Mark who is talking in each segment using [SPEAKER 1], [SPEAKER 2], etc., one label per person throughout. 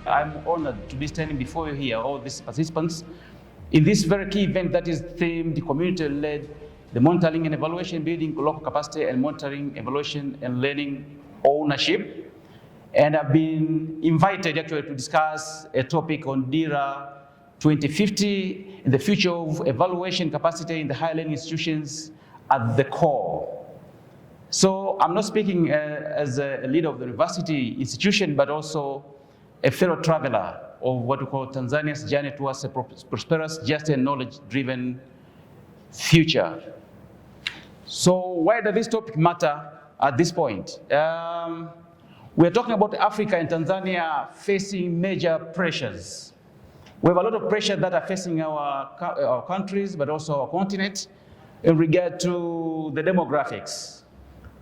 [SPEAKER 1] I'm honored to be standing before you here, all these participants, in this very key event that is themed community-led, the monitoring and evaluation, building local capacity and monitoring, evaluation and learning ownership. And I've been invited actually to discuss a topic on Dira 2050 and the future of evaluation capacity in the higher learning institutions at the core. So I'm not speaking as a leader of the university institution, but also a fellow traveler of what we call Tanzania's journey towards a prosperous, just and knowledge-driven future. So why does this topic matter at this point? We're talking about Africa and Tanzania facing major pressures. We have a lot of pressure that are facing our countries, but also our continent in regard to the demographics.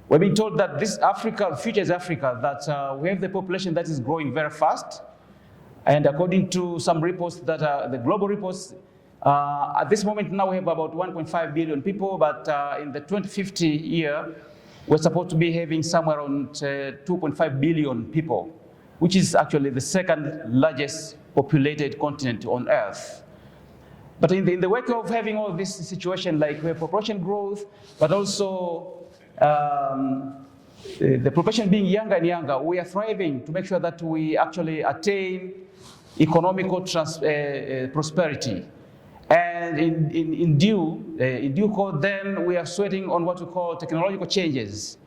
[SPEAKER 1] We've been told that this Africa, future is Africa, that we have the population that is growing very fast. And according to some reports that are the global reports, at this moment now we have about 1.5 billion people, but in the 2050 year, we're supposed to be having somewhere around 2.5 billion people, which is actually the second largest populated continent on Earth. But in the wake of having all this situation, like we have population growth, but also the population being younger and younger, we are thriving to make sure that we actually attain economical prosperity. And in due course, then we are sweating on what we call technological changes.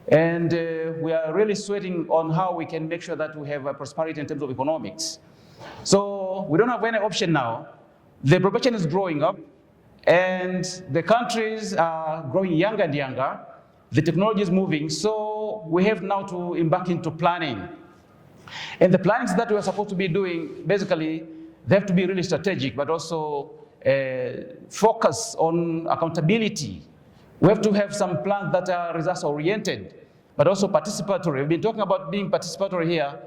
[SPEAKER 1] And we are really sweating on how we can make sure that we have a prosperity in terms of economics. So we don't have any option now. The population is growing up, and the countries are growing younger and younger. The technology is moving, so we have now to embark into planning. And the plans that we are supposed to be doing, basically, they have to be really strategic, but also focus on accountability. We have to have some plans that are results-oriented, but also participatory. We've been talking about being participatory here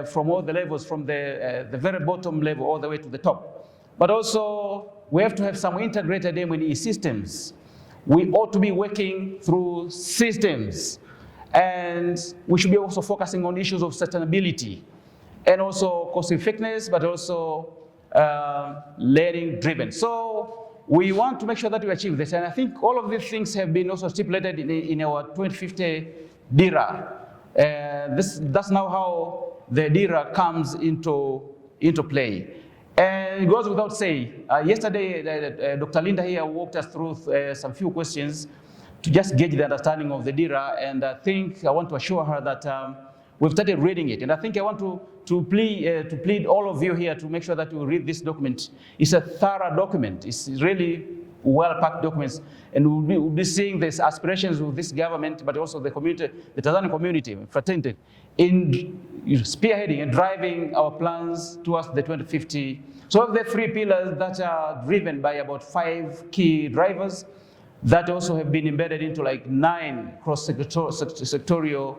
[SPEAKER 1] from all the levels, from the very bottom level all the way to the top. But also, we have to have some integrated M&E systems. We ought to be working through systems, and we should be also focusing on issues of sustainability and also cost effectiveness, but also learning driven. So we want to make sure that we achieve this, and I think all of these things have been also stipulated in our 2050 Dira. That's now how the Dira comes into play. And it goes without saying, yesterday Dr. Linda here walked us through some few questions to just gauge the understanding of the Dira, and I think I want to assure her that we've started reading it. And I think I want to plead all of you here to make sure that you read this document. It's a thorough document. It's really well-packed documents, and we'll be seeing these aspirations of this government, but also the community, the Tanzanian community, fraternity, in spearheading and driving our plans towards the 2050. So we have the three pillars that are driven by about 5 key drivers that also have been embedded into like 9 cross-sectorial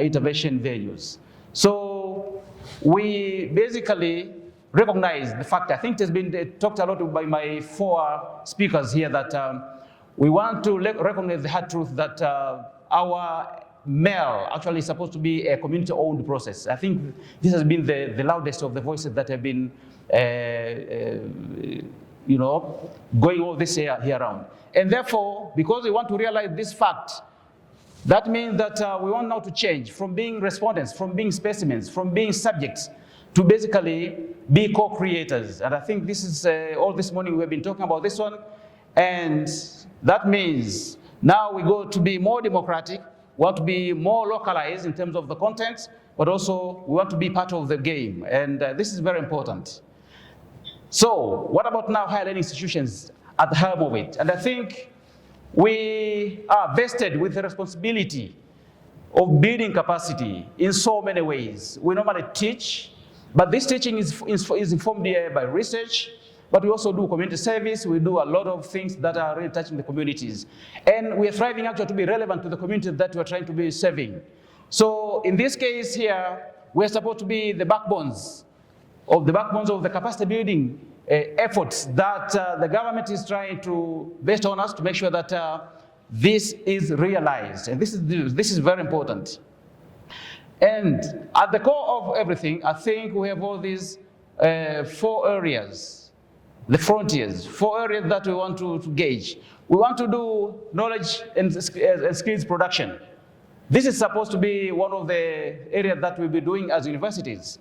[SPEAKER 1] intervention venues. So we basically recognize the fact, I think it has been talked a lot by my 4 speakers here, that we want to recognize the hard truth that our MEL actually is supposed to be a community-owned process. I think this has been the loudest of the voices that have been going all this here around. And therefore, because we want to realize this fact, that means that we want now to change from being respondents, from being specimens, from being subjects, to basically be co-creators. And I think this is, all this morning we have been talking about this one, and that means now we go to be more democratic, we want to be more localized in terms of the content, but also we want to be part of the game, and this is very important. So what about now higher learning institutions at the helm of it? And I think we are vested with the responsibility of building capacity in so many ways. We normally teach, but this teaching is informed by research, but we also do community service. We do a lot of things that are really touching the communities. And we are striving actually to be relevant to the community that we are trying to be serving. So in this case here, we're supposed to be the backbones of the capacity building efforts that the government is trying to base on us to make sure that this is realized. And this is very important. And at the core of everything, I think we have all these 4 areas, the frontiers, 4 areas that we want to gauge. We want to do knowledge and skills production. This is supposed to be one of the areas that we'll be doing as universities.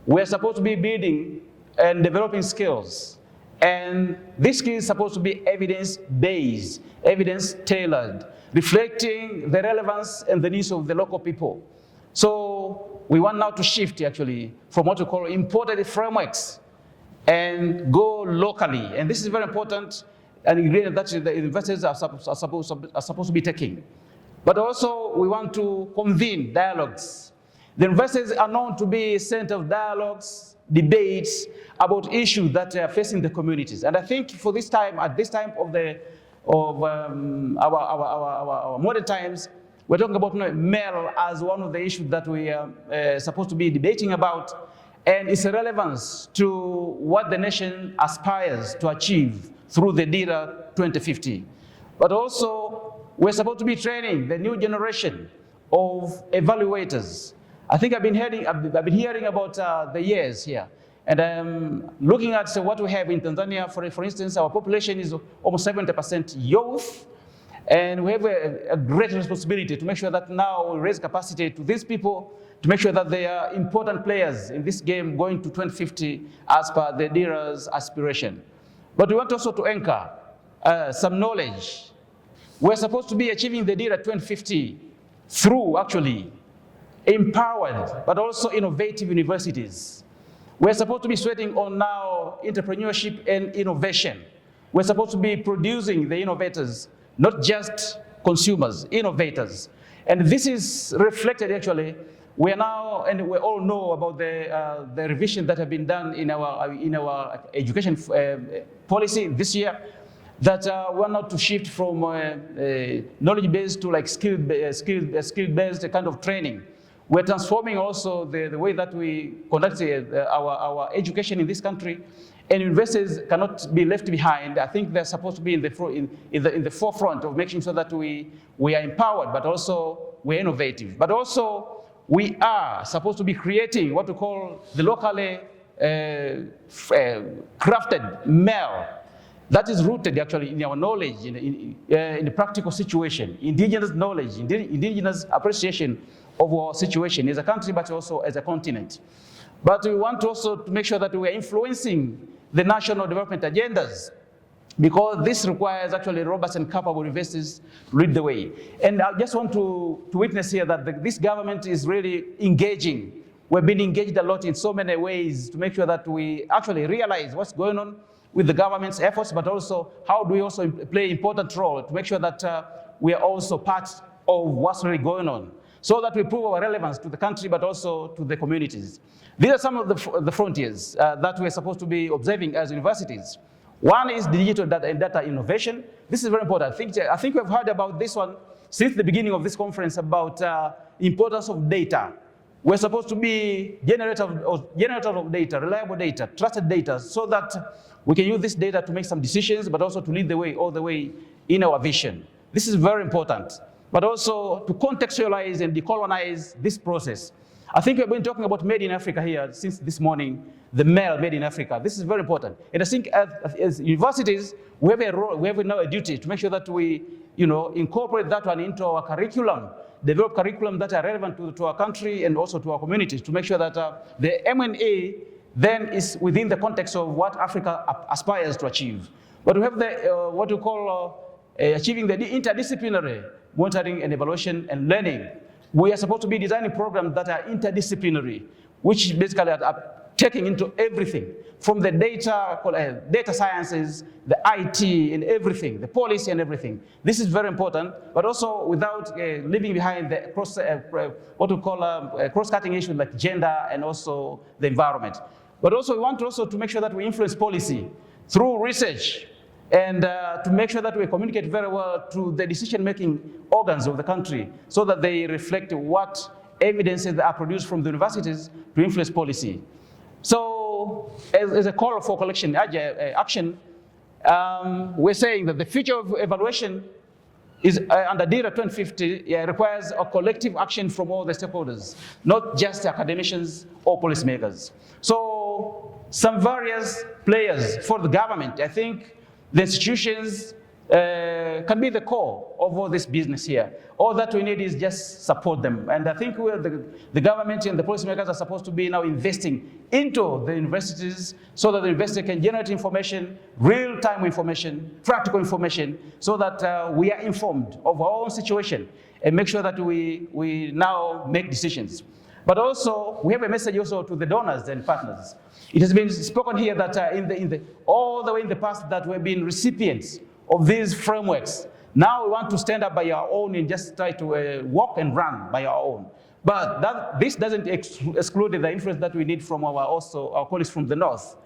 [SPEAKER 1] We're supposed to be building and developing skills. And this skill is supposed to be evidence-based, evidence-tailored, reflecting the relevance and the needs of the local people. So we want now to shift actually from what we call imported frameworks and go locally. And this is very important, an ingredient that the universities are supposed to be taking. But also we want to convene dialogues. The universities are known to be a center of dialogues, debates about issues that are facing the communities. And I think for this time, at this time of our modern times, we're talking about male as one of the issues that we are supposed to be debating about, and its relevance to what the nation aspires to achieve through the Dira 2050. But also, we're supposed to be training the new generation of evaluators. I think I've been hearing about the years here. And looking at what we have in Tanzania, for instance, our population is almost 70% youth. And we have a great responsibility to make sure that now we raise capacity to these people, to make sure that they are important players in this game going to 2050 as per the Dira's aspiration. But we want also to anchor some knowledge. We're supposed to be achieving the Dira 2050 through actually empowered, but also innovative universities. We're supposed to be sweating on now entrepreneurship and innovation. We're supposed to be producing the innovators, not just consumers, innovators. And this is reflected actually, we are now, and we all know about the revision that have been done in our education policy this year, that we're not to shift from knowledge-based to like skill-based kind of training. We're transforming also the way that we conduct our education in this country, and universities cannot be left behind. I think they're supposed to be in the forefront of making sure that we are empowered, but also we're innovative. But also we are supposed to be creating what we call the locally crafted male that is rooted actually in our knowledge, in the practical situation, indigenous knowledge, indigenous appreciation of our situation as a country, but also as a continent. But we want also to make sure that we are influencing the national development agendas, because this requires actually robust and capable universities to lead the way. And I just want to witness here that this government is really engaging. We've been engaged a lot in so many ways to make sure that we actually realize what's going on with the government's efforts, but also how do we also play an important role to make sure that we are also part of what's really going on, so that we prove our relevance to the country, but also to the communities. These are some of the frontiers that we're supposed to be observing as universities. One is digital data and data innovation. This is very important. I think we've heard about this one since the beginning of this conference about importance of data. We're supposed to be generators of data, reliable data, trusted data, so that we can use this data to make some decisions, but also to lead the way, all the way in our vision. This is very important, but also to contextualize and decolonize this process. I think we've been talking about made in Africa here since this morning, the male made in Africa. This is very important. And I think as universities, we have a role, we have now a duty to make sure that we incorporate that one into our curriculum, develop curriculum that are relevant to our country and also to our communities, to make sure that the M&A then is within the context of what Africa aspires to achieve. But we have the, what we call achieving the interdisciplinary monitoring and evaluation and learning. We are supposed to be designing programs that are interdisciplinary, which basically are taking into everything, from the data sciences, the IT and everything, the policy and everything. This is very important, but also without leaving behind the what we call cross-cutting issues like gender and also the environment. But also we want also to make sure that we influence policy through research, and to make sure that we communicate very well to the decision-making organs of the country, so that they reflect what evidences that are produced from the universities to influence policy. So, as a call for collection action, we're saying that the future of evaluation is under Dira 2050 requires a collective action from all the stakeholders, not just academicians or policymakers. So some various players for the government, I think the institutions can be the core of all this business here. All that we need is just support them. And I think the government and the policymakers are supposed to be now investing into the universities so that the university can generate information, real-time information, practical information, so that we are informed of our own situation and make sure that we now make decisions. But also, we have a message also to the donors and partners. It has been spoken here that all the way in the past that we've been recipients of these frameworks. Now we want to stand up by our own and just try to walk and run by our own. But this doesn't exclude the influence that we need from our colleagues from the north.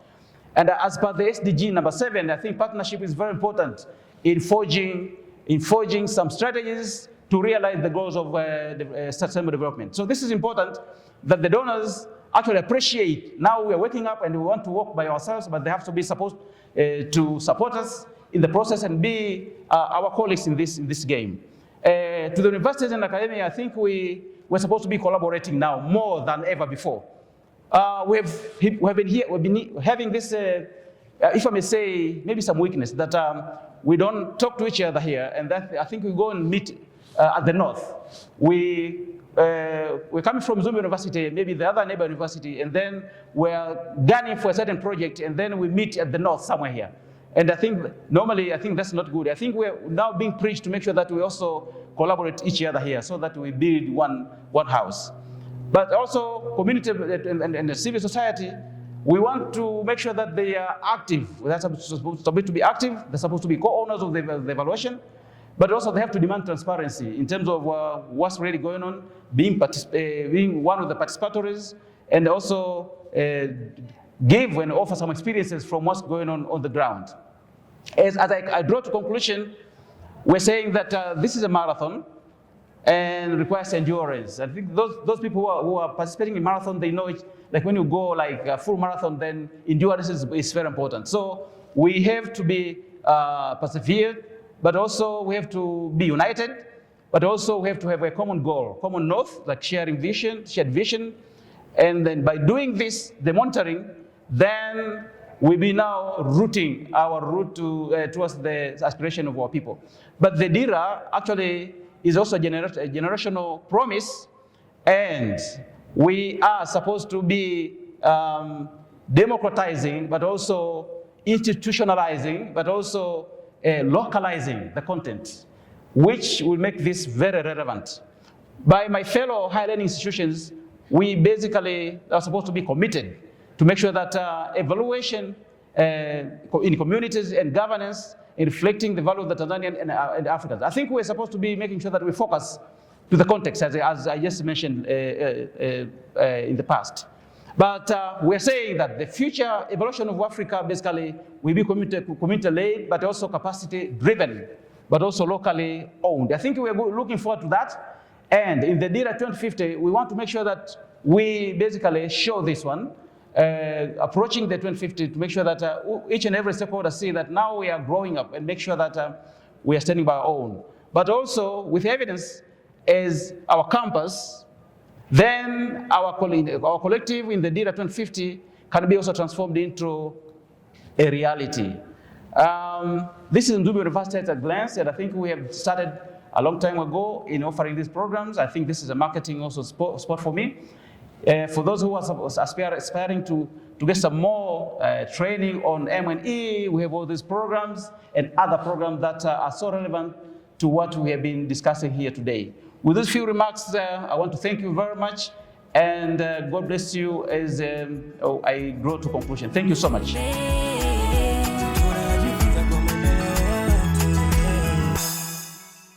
[SPEAKER 1] And as per the SDG number 7, I think partnership is very important in forging some strategies to realize the goals of sustainable development. So this is important that the donors actually appreciate. Now we are waking up and we want to walk by ourselves, but they have to be supposed to support us in the process and be our colleagues in this game. To the universities and academia, I think we're supposed to be collaborating now more than ever before. We've been having this, if I may say, maybe some weakness that we don't talk to each other here, and that I think we go and meet at the north. We're coming from Mzumbe University, maybe the other neighbor university, and then we're gunning for a certain project, and then we meet at the north somewhere here. And I think, normally, I think that's not good. I think we're now being preached to make sure that we also collaborate each other here so that we build one house. But also, community and the civil society, we want to make sure that they are active. They're supposed to be active. They're supposed to be co-owners of the evaluation. But also, they have to demand transparency in terms of what's really going on, being one of the participatories, and also give and offer some experiences from what's going on the ground. As I draw to conclusion, we're saying that this is a marathon and requires endurance. I think those people who are participating in marathon, they know it. Like when you go like a full marathon, then endurance is very important. So we have to be persevered, but also we have to be united, but also we have to have a common goal, common north, like shared vision. And then by doing this, the monitoring, then we'll be now routing our route towards the aspiration of our people. But the Dira actually is also a generational promise, and we are supposed to be democratizing, but also institutionalizing, but also localizing the content, which will make this very relevant. By my fellow higher learning institutions, we basically are supposed to be committed to make sure that evaluation in communities and governance in reflecting the value of the Tanzanian and Africans. I think we're supposed to be making sure that we focus to the context, as I just mentioned in the past. But we're saying that the future evolution of Africa basically will be community-led, but also capacity-driven, but also locally owned. I think we're looking forward to that. And in the Dira 2050, we want to make sure that we basically show this one, approaching the 2050 to make sure that each and every stakeholder see that now we are growing up and make sure that we are standing by our own. But also with evidence as our campus, then our collective in the Dira 2050 can be also transformed into a reality. This is Mzumbe University at a glance, and I think we have started a long time ago in offering these programs. I think this is a marketing also spot for me. For those who are aspiring to get some more training on M&E, we have all these programs and other programs that are so relevant to what we have been discussing here today. With these few remarks, I want to thank you very much, and God bless you as I draw to conclusion. Thank you so much.